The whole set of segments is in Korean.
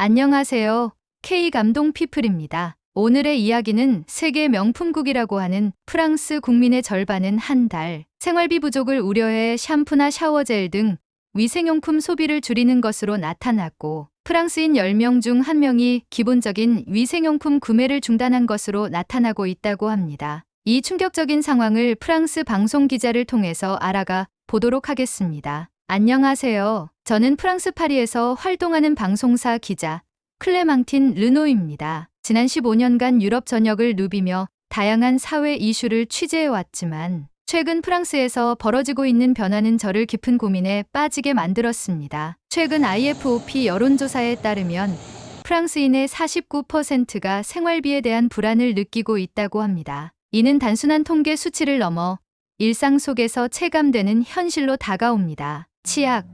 안녕하세요. K감동 피플입니다. 오늘의 이야기는 세계 명품국이라고 하는 프랑스 국민의 절반은 한 달 생활비 부족을 우려해 샴푸나 샤워젤 등 위생용품 소비를 줄이는 것으로 나타났고, 프랑스인 10명 중 1명이 기본적인 위생용품 구매를 중단한 것으로 나타나고 있다고 합니다. 이 충격적인 상황을 프랑스 방송 기자를 통해서 알아가 보도록 하겠습니다. 안녕하세요. 저는 프랑스 파리에서 활동하는 방송사 기자 클레망틴 르노입니다. 지난 15년간 유럽 전역을 누비며 다양한 사회 이슈를 취재해왔지만 최근 프랑스에서 벌어지고 있는 변화는 저를 깊은 고민에 빠지게 만들었습니다. 최근 IFOP 여론조사에 따르면 프랑스인의 49%가 생활비에 대한 불안을 느끼고 있다고 합니다. 이는 단순한 통계 수치를 넘어 일상 속에서 체감되는 현실로 다가옵니다. 치약,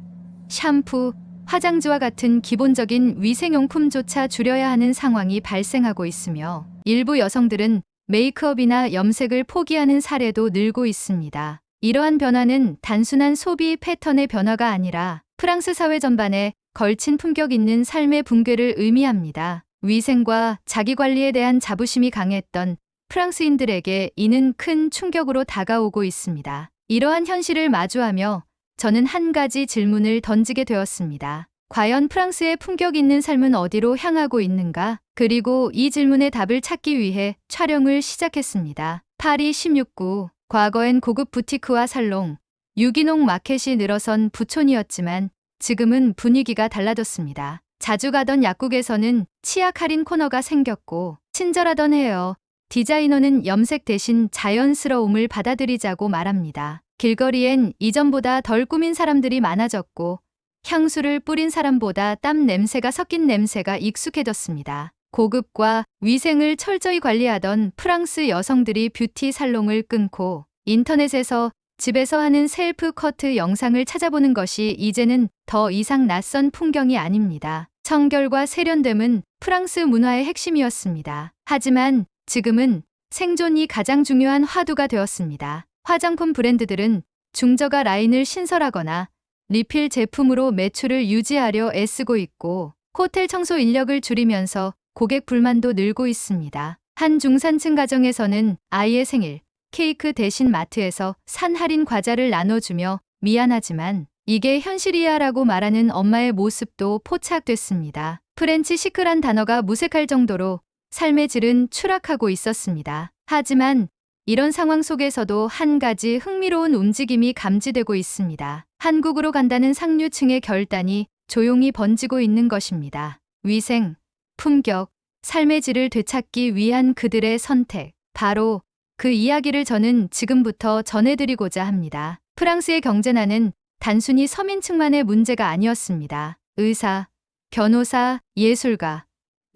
샴푸, 화장지와 같은 기본적인 위생용품조차 줄여야 하는 상황이 발생하고 있으며, 일부 여성들은 메이크업이나 염색을 포기하는 사례도 늘고 있습니다. 이러한 변화는 단순한 소비 패턴의 변화가 아니라 프랑스 사회 전반에 걸친 품격 있는 삶의 붕괴를 의미합니다. 위생과 자기관리에 대한 자부심이 강했던 프랑스인들에게 이는 큰 충격으로 다가오고 있습니다. 이러한 현실을 마주하며 저는 한 가지 질문을 던지게 되었습니다. 과연 프랑스의 품격 있는 삶은 어디로 향하고 있는가? 그리고 이 질문의 답을 찾기 위해 촬영을 시작했습니다. 파리 16구. 과거엔 고급 부티크와 살롱, 유기농 마켓이 늘어선 부촌이었지만 지금은 분위기가 달라졌습니다. 자주 가던 약국에서는 치약 할인 코너가 생겼고, 친절하던 헤어 디자이너는 염색 대신 자연스러움을 받아들이자고 말합니다. 길거리엔 이전보다 덜 꾸민 사람들이 많아졌고, 향수를 뿌린 사람보다 땀 냄새가 섞인 냄새가 익숙해졌습니다. 고급과 위생을 철저히 관리하던 프랑스 여성들이 뷰티 살롱을 끊고 인터넷에서 집에서 하는 셀프 커트 영상을 찾아보는 것이 이제는 더 이상 낯선 풍경이 아닙니다. 청결과 세련됨은 프랑스 문화의 핵심이었습니다. 하지만 지금은 생존이 가장 중요한 화두가 되었습니다. 화장품 브랜드들은 중저가 라인을 신설하거나 리필 제품으로 매출을 유지하려 애쓰고 있고, 호텔 청소 인력을 줄이면서 고객 불만도 늘고 있습니다. 한 중산층 가정에서는 아이의 생일 케이크 대신 마트에서 산 할인 과자를 나눠주며 미안하지만 이게 현실이야라고 말하는 엄마의 모습도 포착됐습니다. 프렌치 시크란 단어가 무색할 정도로 삶의 질은 추락하고 있었습니다. 하지만 이런 상황 속에서도 한 가지 흥미로운 움직임이 감지되고 있습니다. 한국으로 간다는 상류층의 결단이 조용히 번지고 있는 것입니다. 위생, 품격, 삶의 질을 되찾기 위한 그들의 선택. 바로 그 이야기를 저는 지금부터 전해드리고자 합니다. 프랑스의 경제난은 단순히 서민층만의 문제가 아니었습니다. 의사, 변호사, 예술가,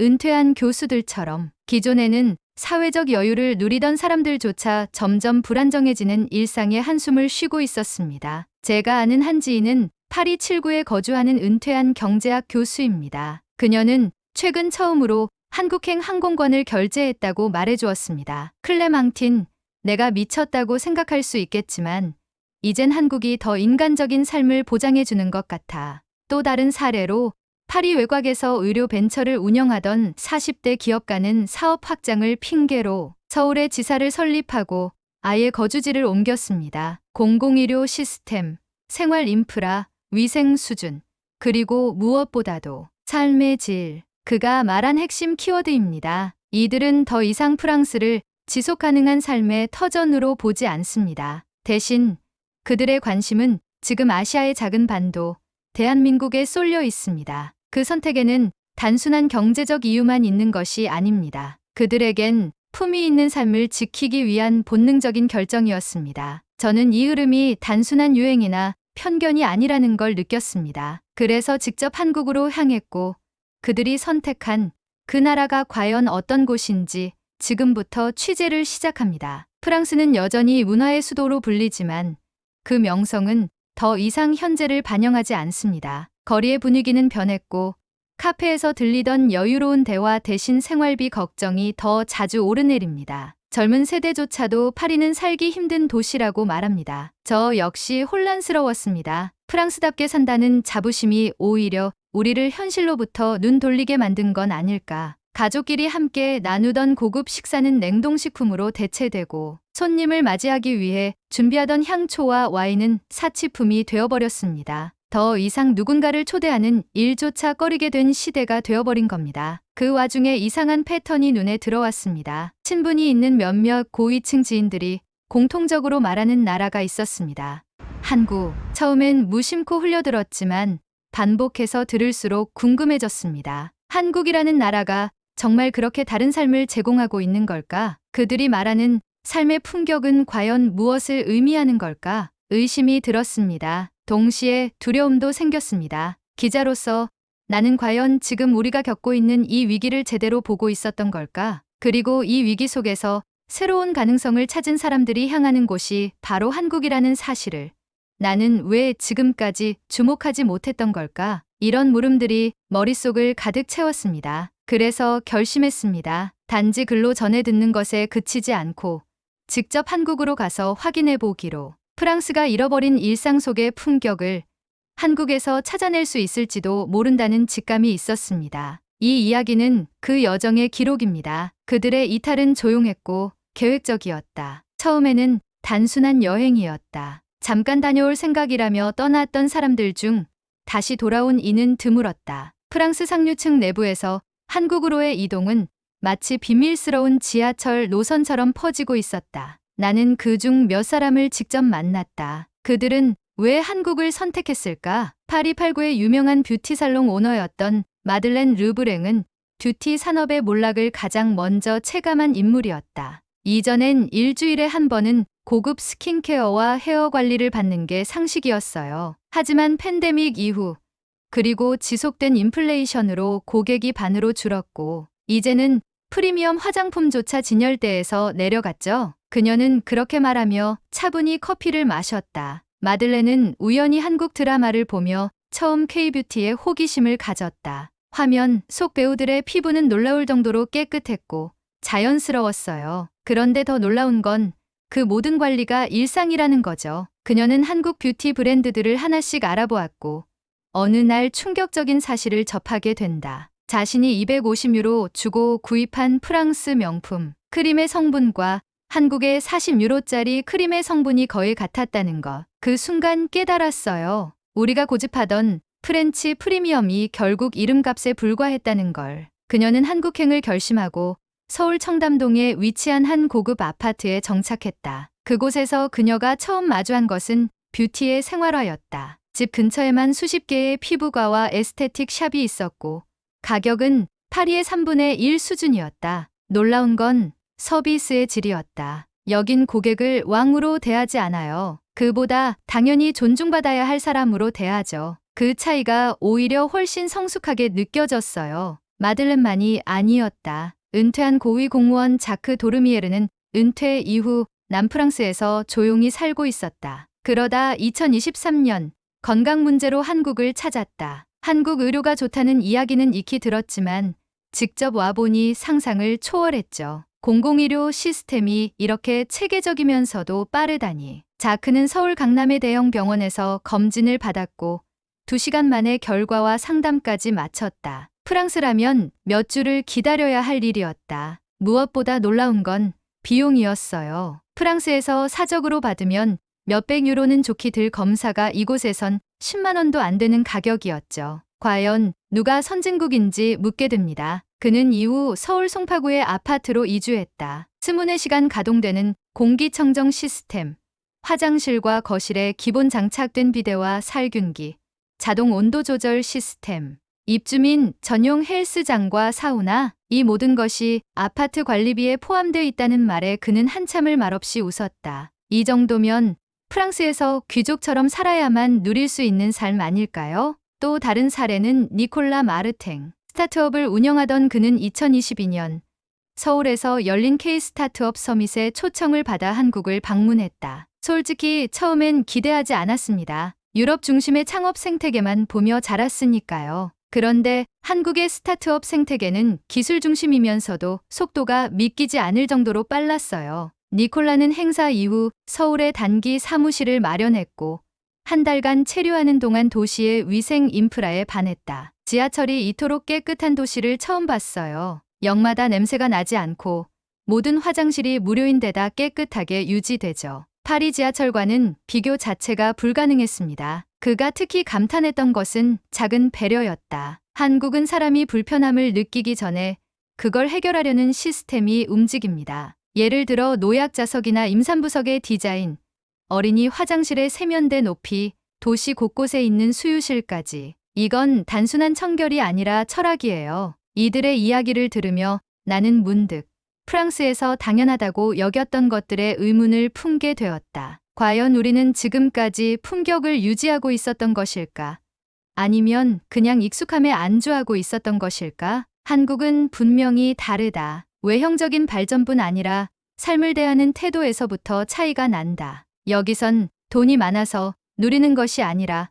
은퇴한 교수들처럼 기존에는 사회적 여유를 누리던 사람들조차 점점 불안정해지는 일상의 한숨을 쉬고 있었습니다. 제가 아는 한 지인은 파리 7구에 거주하는 은퇴한 경제학 교수입니다. 그녀는 최근 처음으로 한국행 항공권을 결제했다고 말해주었습니다. 클레망틴, 내가 미쳤다고 생각할 수 있겠지만 이젠 한국이 더 인간적인 삶을 보장해주는 것 같아. 또 다른 사례로 파리 외곽에서 의료 벤처를 운영하던 40대 기업가는 사업 확장을 핑계로 서울에 지사를 설립하고 아예 거주지를 옮겼습니다. 공공의료 시스템, 생활 인프라, 위생 수준, 그리고 무엇보다도 삶의 질, 그가 말한 핵심 키워드입니다. 이들은 더 이상 프랑스를 지속 가능한 삶의 터전으로 보지 않습니다. 대신 그들의 관심은 지금 아시아의 작은 반도, 대한민국에 쏠려 있습니다. 그 선택에는 단순한 경제적 이유만 있는 것이 아닙니다. 그들에겐 품위 있는 삶을 지키기 위한 본능적인 결정이었습니다. 저는 이 흐름이 단순한 유행이나 편견이 아니라는 걸 느꼈습니다. 그래서 직접 한국으로 향했고, 그들이 선택한 그 나라가 과연 어떤 곳인지 지금부터 취재를 시작합니다. 프랑스는 여전히 문화의 수도로 불리지만 그 명성은 더 이상 현재를 반영하지 않습니다. 거리의 분위기는 변했고, 카페에서 들리던 여유로운 대화 대신 생활비 걱정이 더 자주 오르내립니다. 젊은 세대조차도 파리는 살기 힘든 도시라고 말합니다. 저 역시 혼란스러웠습니다. 프랑스답게 산다는 자부심이 오히려 우리를 현실로부터 눈 돌리게 만든 건 아닐까. 가족끼리 함께 나누던 고급 식사는 냉동식품으로 대체되고 손님을 맞이하기 위해 준비하던 향초와 와인은 사치품이 되어버렸습니다. 더 이상 누군가를 초대하는 일조차 꺼리게 된 시대가 되어버린 겁니다. 그 와중에 이상한 패턴이 눈에 들어왔습니다. 친분이 있는 몇몇 고위층 지인들이 공통적으로 말하는 나라가 있었습니다. 한국. 처음엔 무심코 흘려들었지만 반복해서 들을수록 궁금해졌습니다. 한국이라는 나라가 정말 그렇게 다른 삶을 제공하고 있는 걸까? 그들이 말하는 삶의 품격은 과연 무엇을 의미하는 걸까? 의심이 들었습니다. 동시에 두려움도 생겼습니다. 기자로서 나는 과연 지금 우리가 겪고 있는 이 위기를 제대로 보고 있었던 걸까? 그리고 이 위기 속에서 새로운 가능성을 찾은 사람들이 향하는 곳이 바로 한국이라는 사실을 나는 왜 지금까지 주목하지 못했던 걸까? 이런 물음들이 머릿속을 가득 채웠습니다. 그래서 결심했습니다. 단지 글로 전해 듣는 것에 그치지 않고 직접 한국으로 가서 확인해 보기로. 프랑스가 잃어버린 일상 속의 품격을 한국에서 찾아낼 수 있을지도 모른다는 직감이 있었습니다. 이 이야기는 그 여정의 기록입니다. 그들의 이탈은 조용했고 계획적이었다. 처음에는 단순한 여행이었다. 잠깐 다녀올 생각이라며 떠났던 사람들 중 다시 돌아온 이는 드물었다. 프랑스 상류층 내부에서 한국으로의 이동은 마치 비밀스러운 지하철 노선처럼 퍼지고 있었다. 나는 그중 몇 사람을 직접 만났다. 그들은 왜 한국을 선택했을까? 파리팔구의 유명한 뷰티살롱 오너였던 마들렌 르브랭은 뷰티 산업의 몰락을 가장 먼저 체감한 인물이었다. 이전엔 일주일에 한 번은 고급 스킨케어와 헤어 관리를 받는 게 상식이었어요. 하지만 팬데믹 이후 그리고 지속된 인플레이션으로 고객이 반으로 줄었고 이제는 프리미엄 화장품조차 진열대에서 내려갔죠. 그녀는 그렇게 말하며 차분히 커피를 마셨다. 마들렌은 우연히 한국 드라마를 보며 처음 K뷰티에 호기심을 가졌다. 화면 속 배우들의 피부는 놀라울 정도로 깨끗했고 자연스러웠어요. 그런데 더 놀라운 건 그 모든 관리가 일상이라는 거죠. 그녀는 한국 뷰티 브랜드들을 하나씩 알아보았고 어느 날 충격적인 사실을 접하게 된다. 자신이 250유로 주고 구입한 프랑스 명품 크림의 성분과 한국의 40유로짜리 크림의 성분이 거의 같았다는 것. 그 순간 깨달았어요. 우리가 고집하던 프렌치 프리미엄이 결국 이름값에 불과했다는 걸. 그녀는 한국행을 결심하고 서울 청담동에 위치한 한 고급 아파트에 정착했다. 그곳에서 그녀가 처음 마주한 것은 뷰티의 생활화였다. 집 근처에만 수십 개의 피부과와 에스테틱 샵이 있었고 가격은 파리의 3분의 1 수준이었다. 놀라운 건 서비스의 질이었다. 여긴 고객을 왕으로 대하지 않아요. 그보다 당연히 존중받아야 할 사람으로 대하죠. 그 차이가 오히려 훨씬 성숙하게 느껴졌어요. 마들렌만이 아니었다. 은퇴한 고위 공무원 자크 도르미에르는 은퇴 이후 남프랑스에서 조용히 살고 있었다. 그러다 2023년 건강 문제로 한국을 찾았다. 한국 의료가 좋다는 이야기는 익히 들었지만 직접 와보니 상상을 초월했죠. 공공의료 시스템이 이렇게 체계적이면서도 빠르다니. 자크는 서울 강남의 대형 병원에서 검진을 받았고 2시간 만에 결과와 상담까지 마쳤다. 프랑스라면 몇 주를 기다려야 할 일이었다. 무엇보다 놀라운 건 비용이었어요. 프랑스에서 사적으로 받으면 몇백 유로는 좋게 들 검사가 이곳에선 10만 원도 안 되는 가격이었죠. 과연 누가 선진국인지 묻게 됩니다. 그는 이후 서울 송파구의 아파트로 이주했다. 24시간 가동되는 공기청정 시스템, 화장실과 거실에 기본 장착된 비데와 살균기, 자동 온도 조절 시스템, 입주민 전용 헬스장과 사우나, 이 모든 것이 아파트 관리비에 포함되어 있다는 말에 그는 한참을 말없이 웃었다. 이 정도면 프랑스에서 귀족처럼 살아야만 누릴 수 있는 삶 아닐까요? 또 다른 사례는 니콜라 마르탱. 스타트업을 운영하던 그는 2022년 서울에서 열린 K 스타트업 서밋에 초청을 받아 한국을 방문했다. 솔직히 처음엔 기대하지 않았습니다. 유럽 중심의 창업 생태계만 보며 자랐으니까요. 그런데 한국의 스타트업 생태계는 기술 중심이면서도 속도가 믿기지 않을 정도로 빨랐어요. 니콜라는 행사 이후 서울에 단기 사무실을 마련했고 한 달간 체류하는 동안 도시의 위생 인프라에 반했다. 지하철이 이토록 깨끗한 도시를 처음 봤어요. 역마다 냄새가 나지 않고 모든 화장실이 무료인데다 깨끗하게 유지되죠. 파리 지하철과는 비교 자체가 불가능했습니다. 그가 특히 감탄했던 것은 작은 배려였다. 한국은 사람이 불편함을 느끼기 전에 그걸 해결하려는 시스템이 움직입니다. 예를 들어 노약 좌석이나 임산부석의 디자인, 어린이 화장실의 세면대 높이, 도시 곳곳에 있는 수유실까지. 이건 단순한 청결이 아니라 철학이에요. 이들의 이야기를 들으며 나는 문득 프랑스에서 당연하다고 여겼던 것들의 의문을 품게 되었다. 과연 우리는 지금까지 품격을 유지하고 있었던 것일까? 아니면 그냥 익숙함에 안주하고 있었던 것일까? 한국은 분명히 다르다. 외형적인 발전뿐 아니라 삶을 대하는 태도에서부터 차이가 난다. 여기선 돈이 많아서 누리는 것이 아니라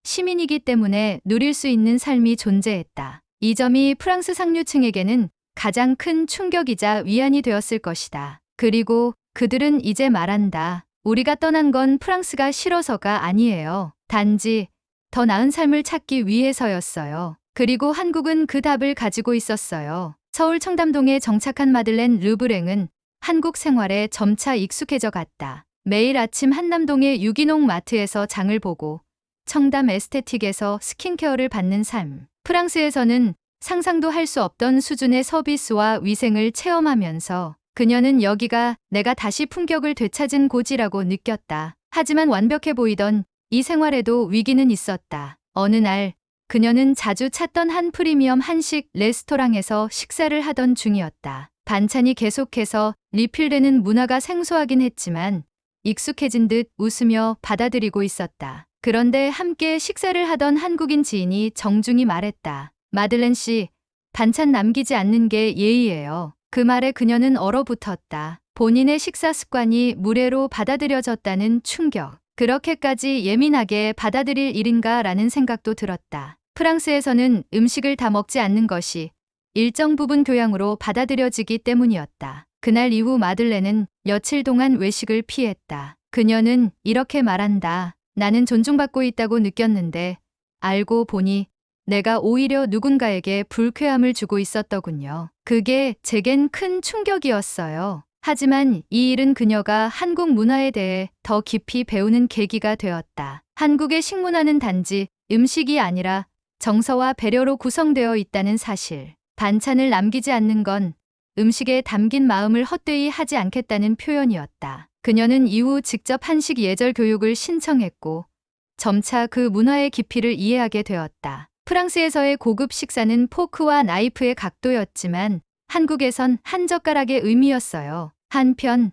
시민이기 때문에 누릴 수 있는 삶이 존재했다. 이 점이 프랑스 상류층에게는 가장 큰 충격이자 위안이 되었을 것이다. 그리고 그들은 이제 말한다. 우리가 떠난 건 프랑스가 싫어서가 아니에요. 단지 더 나은 삶을 찾기 위해서였어요. 그리고 한국은 그 답을 가지고 있었어요. 서울 청담동에 정착한 마들렌 르브랭은 한국 생활에 점차 익숙해져 갔다. 매일 아침 한남동의 유기농 마트에서 장을 보고 청담 에스테틱에서 스킨케어를 받는 삶. 프랑스에서는 상상도 할 수 없던 수준의 서비스와 위생을 체험하면서 그녀는 여기가 내가 다시 품격을 되찾은 곳이라고 느꼈다. 하지만 완벽해 보이던 이 생활에도 위기는 있었다. 어느 날 그녀는 자주 찾던 한 프리미엄 한식 레스토랑에서 식사를 하던 중이었다. 반찬이 계속해서 리필되는 문화가 생소하긴 했지만 익숙해진 듯 웃으며 받아들이고 있었다. 그런데 함께 식사를 하던 한국인 지인이 정중히 말했다. 마들렌 씨, 반찬 남기지 않는 게 예의예요. 그 말에 그녀는 얼어붙었다. 본인의 식사 습관이 무례로 받아들여졌다는 충격. 그렇게까지 예민하게 받아들일 일인가라는 생각도 들었다. 프랑스에서는 음식을 다 먹지 않는 것이 일정 부분 교양으로 받아들여지기 때문이었다. 그날 이후 마들렌은 며칠 동안 외식을 피했다. 그녀는 이렇게 말한다. 나는 존중받고 있다고 느꼈는데 알고 보니 내가 오히려 누군가에게 불쾌함을 주고 있었더군요. 그게 제겐 큰 충격이었어요. 하지만 이 일은 그녀가 한국 문화에 대해 더 깊이 배우는 계기가 되었다. 한국의 식문화는 단지 음식이 아니라 정서와 배려로 구성되어 있다는 사실. 반찬을 남기지 않는 건 음식에 담긴 마음을 헛되이 하지 않겠다는 표현이었다. 그녀는 이후 직접 한식 예절 교육을 신청했고 점차 그 문화의 깊이를 이해하게 되었다. 프랑스에서의 고급 식사는 포크와 나이프의 각도였지만 한국에선 한 젓가락의 의미였어요. 한편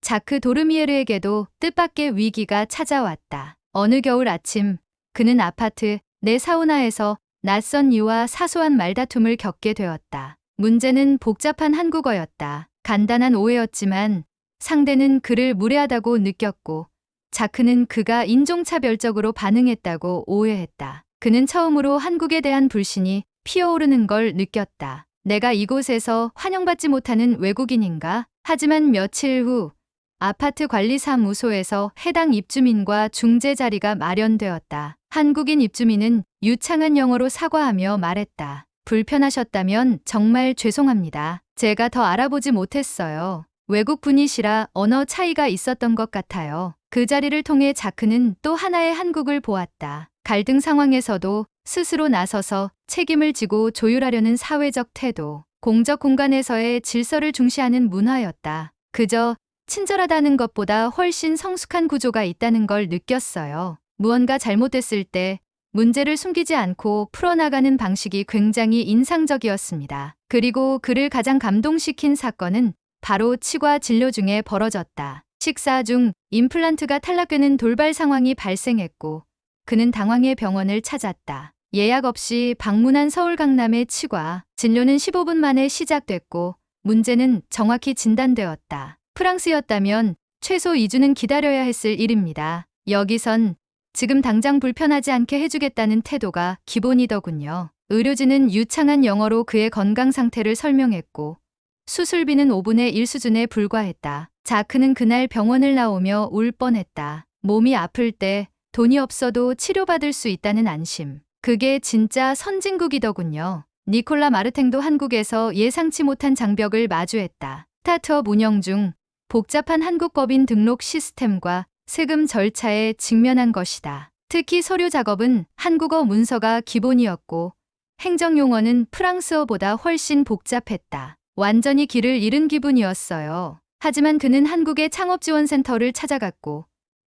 자크 도르미에르에게도 뜻밖의 위기가 찾아왔다. 어느 겨울 아침 그는 아파트 내 사우나에서 낯선 이와 사소한 말다툼을 겪게 되었다. 문제는 복잡한 한국어였다. 간단한 오해였지만 상대는 그를 무례하다고 느꼈고 자크는 그가 인종차별적으로 반응했다고 오해했다. 그는 처음으로 한국에 대한 불신이 피어오르는 걸 느꼈다. 내가 이곳에서 환영받지 못하는 외국인인가? 하지만 며칠 후 아파트 관리사무소에서 해당 입주민과 중재 자리가 마련되었다. 한국인 입주민은 유창한 영어로 사과하며 말했다. 불편하셨다면 정말 죄송합니다. 제가 더 알아보지 못했어요. 외국 분이시라 언어 차이가 있었던 것 같아요. 그 자리를 통해 자크는 또 하나의 한국을 보았다. 갈등 상황에서도 스스로 나서서 책임을 지고 조율하려는 사회적 태도, 공적 공간에서의 질서를 중시하는 문화였다. 그저 친절하다는 것보다 훨씬 성숙한 구조가 있다는 걸 느꼈어요. 무언가 잘못됐을 때 문제를 숨기지 않고 풀어나가는 방식이 굉장히 인상적이었습니다. 그리고 그를 가장 감동시킨 사건은 바로 치과 진료 중에 벌어졌다. 식사 중 임플란트가 탈락되는 돌발 상황이 발생했고 그는 당황해 병원을 찾았다. 예약 없이 방문한 서울 강남의 치과 진료는 15분 만에 시작됐고 문제는 정확히 진단되었다. 프랑스였다면 최소 2주는 기다려야 했을 일입니다. 여기선 지금 당장 불편하지 않게 해주겠다는 태도가 기본이더군요. 의료진은 유창한 영어로 그의 건강 상태를 설명했고 수술비는 5분의 1 수준에 불과했다. 자크는 그날 병원을 나오며 울 뻔했다. 몸이 아플 때 돈이 없어도 치료받을 수 있다는 안심. 그게 진짜 선진국이더군요. 니콜라 마르탱도 한국에서 예상치 못한 장벽을 마주했다. 스타트업 운영 중 복잡한 한국 법인 등록 시스템과 세금 절차에 직면한 것이다. 특히 서류 작업은 한국어 문서가 기본이었고 행정용어는 프랑스어보다 훨씬 복잡했다. 완전히 길을 잃은 기분이었어요. 하지만 그는 한국의 창업지원센터를 찾아갔고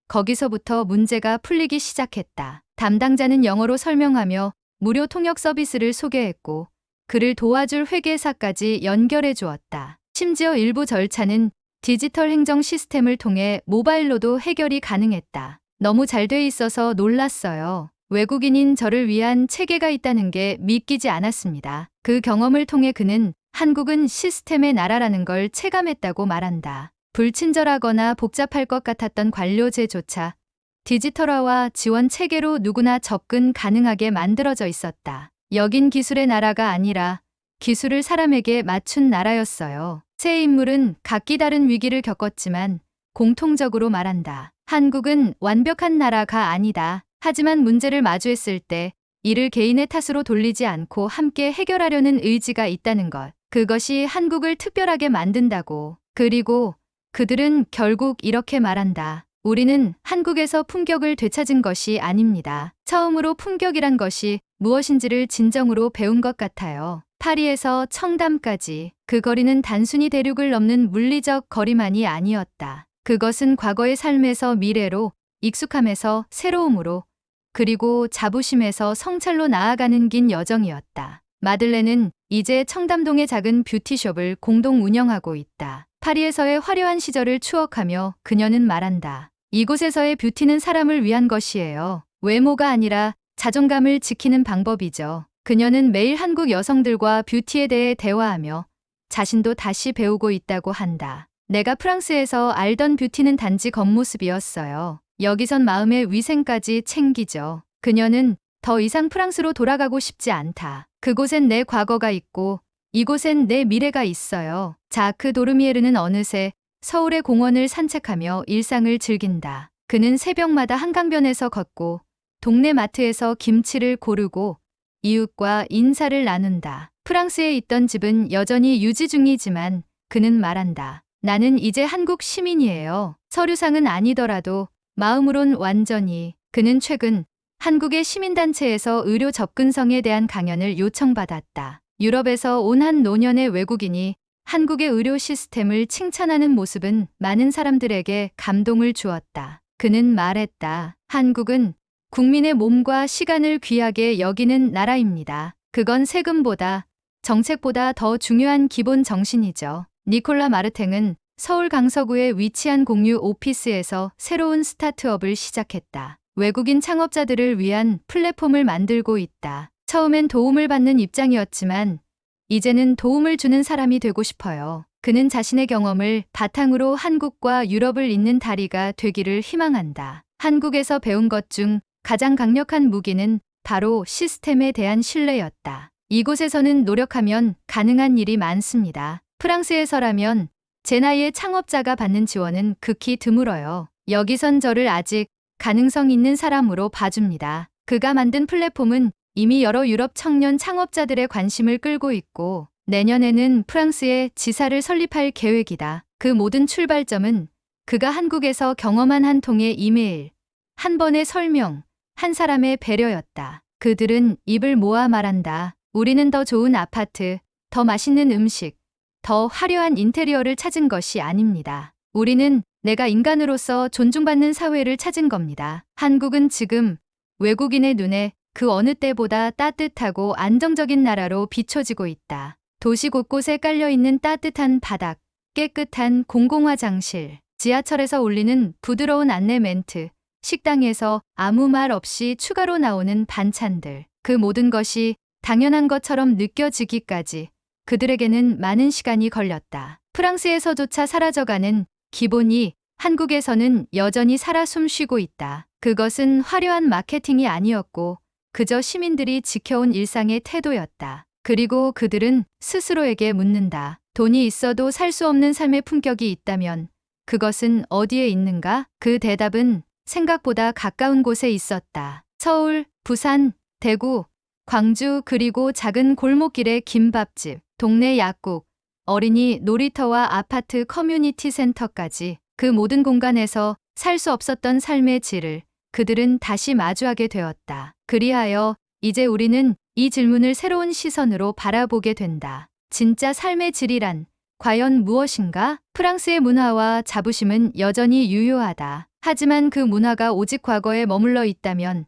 거기서부터 문제가 풀리기 시작했다. 담당자는 영어로 설명하며 무료 통역 서비스를 소개했고 그를 도와줄 회계사까지 연결해 주었다. 심지어 일부 절차는 디지털 행정 시스템을 통해 모바일로도 해결이 가능했다. 너무 잘 돼 있어서 놀랐어요. 외국인인 저를 위한 체계가 있다는 게 믿기지 않았습니다. 그 경험을 통해 그는 한국은 시스템의 나라라는 걸 체감했다고 말한다. 불친절하거나 복잡할 것 같았던 관료제조차 디지털화와 지원 체계로 누구나 접근 가능하게 만들어져 있었다. 여긴 기술의 나라가 아니라 기술을 사람에게 맞춘 나라였어요. 세 인물은 각기 다른 위기를 겪었지만 공통적으로 말한다. 한국은 완벽한 나라가 아니다. 하지만 문제를 마주했을 때 이를 개인의 탓으로 돌리지 않고 함께 해결하려는 의지가 있다는 것. 그것이 한국을 특별하게 만든다고. 그리고 그들은 결국 이렇게 말한다. 우리는 한국에서 품격을 되찾은 것이 아닙니다. 처음으로 품격이란 것이 무엇인지를 진정으로 배운 것 같아요. 파리에서 청담까지 그 거리는 단순히 대륙을 넘는 물리적 거리만이 아니었다. 그것은 과거의 삶에서 미래로, 익숙함에서 새로움으로, 그리고 자부심에서 성찰로 나아가는 긴 여정이었다. 마들렌은 이제 청담동의 작은 뷰티숍을 공동 운영하고 있다. 파리에서의 화려한 시절을 추억하며 그녀는 말한다. 이곳에서의 뷰티는 사람을 위한 것이에요. 외모가 아니라 자존감을 지키는 방법이죠. 그녀는 매일 한국 여성들과 뷰티에 대해 대화하며 자신도 다시 배우고 있다고 한다. 내가 프랑스에서 알던 뷰티는 단지 겉모습이었어요. 여기선 마음의 위생까지 챙기죠. 그녀는 더 이상 프랑스로 돌아가고 싶지 않다. 그곳엔 내 과거가 있고 이곳엔 내 미래가 있어요. 자크 도르미에르는 어느새 서울의 공원을 산책하며 일상을 즐긴다. 그는 새벽마다 한강변에서 걷고 동네 마트에서 김치를 고르고 이웃과 인사를 나눈다. 프랑스에 있던 집은 여전히 유지 중이지만 그는 말한다. 나는 이제 한국 시민이에요. 서류상은 아니더라도 마음으론 완전히. 그는 최근 한국의 시민단체에서 의료 접근성에 대한 강연을 요청받았다. 유럽에서 온 한 노년의 외국인이 한국의 의료 시스템을 칭찬하는 모습은 많은 사람들에게 감동을 주었다. 그는 말했다. 한국은 국민의 몸과 시간을 귀하게 여기는 나라입니다. 그건 세금보다, 정책보다 더 중요한 기본 정신이죠. 니콜라 마르탱은 서울 강서구에 위치한 공유 오피스에서 새로운 스타트업을 시작했다. 외국인 창업자들을 위한 플랫폼을 만들고 있다. 처음엔 도움을 받는 입장이었지만 이제는 도움을 주는 사람이 되고 싶어요. 그는 자신의 경험을 바탕으로 한국과 유럽을 잇는 다리가 되기를 희망한다. 한국에서 배운 것 중 가장 강력한 무기는 바로 시스템에 대한 신뢰였다. 이곳에서는 노력하면 가능한 일이 많습니다. 프랑스에서라면 제 나이의 창업자가 받는 지원은 극히 드물어요. 여기선 저를 아직 가능성 있는 사람으로 봐줍니다. 그가 만든 플랫폼은 이미 여러 유럽 청년 창업자들의 관심을 끌고 있고 내년에는 프랑스에 지사를 설립할 계획이다. 그 모든 출발점은 그가 한국에서 경험한 한 통의 이메일, 한 번의 설명, 한 사람의 배려였다. 그들은 입을 모아 말한다. 우리는 더 좋은 아파트, 더 맛있는 음식, 더 화려한 인테리어를 찾은 것이 아닙니다. 우리는 내가 인간으로서 존중받는 사회를 찾은 겁니다. 한국은 지금 외국인의 눈에 그 어느 때보다 따뜻하고 안정적인 나라로 비춰지고 있다. 도시 곳곳에 깔려있는 따뜻한 바닥, 깨끗한 공공화장실, 지하철에서 울리는 부드러운 안내 멘트, 식당에서 아무 말 없이 추가로 나오는 반찬들. 그 모든 것이 당연한 것처럼 느껴지기까지 그들에게는 많은 시간이 걸렸다. 프랑스에서조차 사라져가는 기본이 한국에서는 여전히 살아 숨쉬고 있다. 그것은 화려한 마케팅이 아니었고 그저 시민들이 지켜온 일상의 태도였다. 그리고 그들은 스스로에게 묻는다. 돈이 있어도 살 수 없는 삶의 품격이 있다면 그것은 어디에 있는가? 그 대답은 생각보다 가까운 곳에 있었다. 서울, 부산, 대구, 광주 그리고 작은 골목길의 김밥집, 동네 약국, 어린이 놀이터와 아파트 커뮤니티 센터까지 그 모든 공간에서 살 수 없었던 삶의 질을 그들은 다시 마주하게 되었다. 그리하여 이제 우리는 이 질문을 새로운 시선으로 바라보게 된다. 진짜 삶의 질이란 과연 무엇인가? 프랑스의 문화와 자부심은 여전히 유효하다. 하지만 그 문화가 오직 과거에 머물러 있다면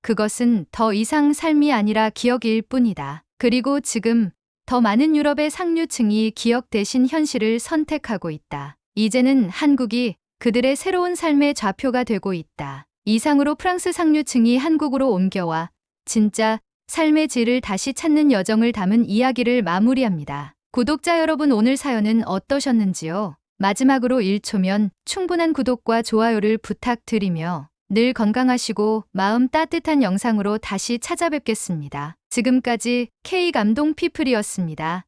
그것은 더 이상 삶이 아니라 기억일 뿐이다. 그리고 지금 더 많은 유럽의 상류층이 기억 대신 현실을 선택하고 있다. 이제는 한국이 그들의 새로운 삶의 좌표가 되고 있다. 이상으로 프랑스 상류층이 한국으로 옮겨와 진짜 삶의 질을 다시 찾는 여정을 담은 이야기를 마무리합니다. 구독자 여러분, 오늘 사연은 어떠셨는지요? 마지막으로 1초면 충분한 구독과 좋아요를 부탁드리며 늘 건강하시고 마음 따뜻한 영상으로 다시 찾아뵙겠습니다. 지금까지 K감동 피플이었습니다.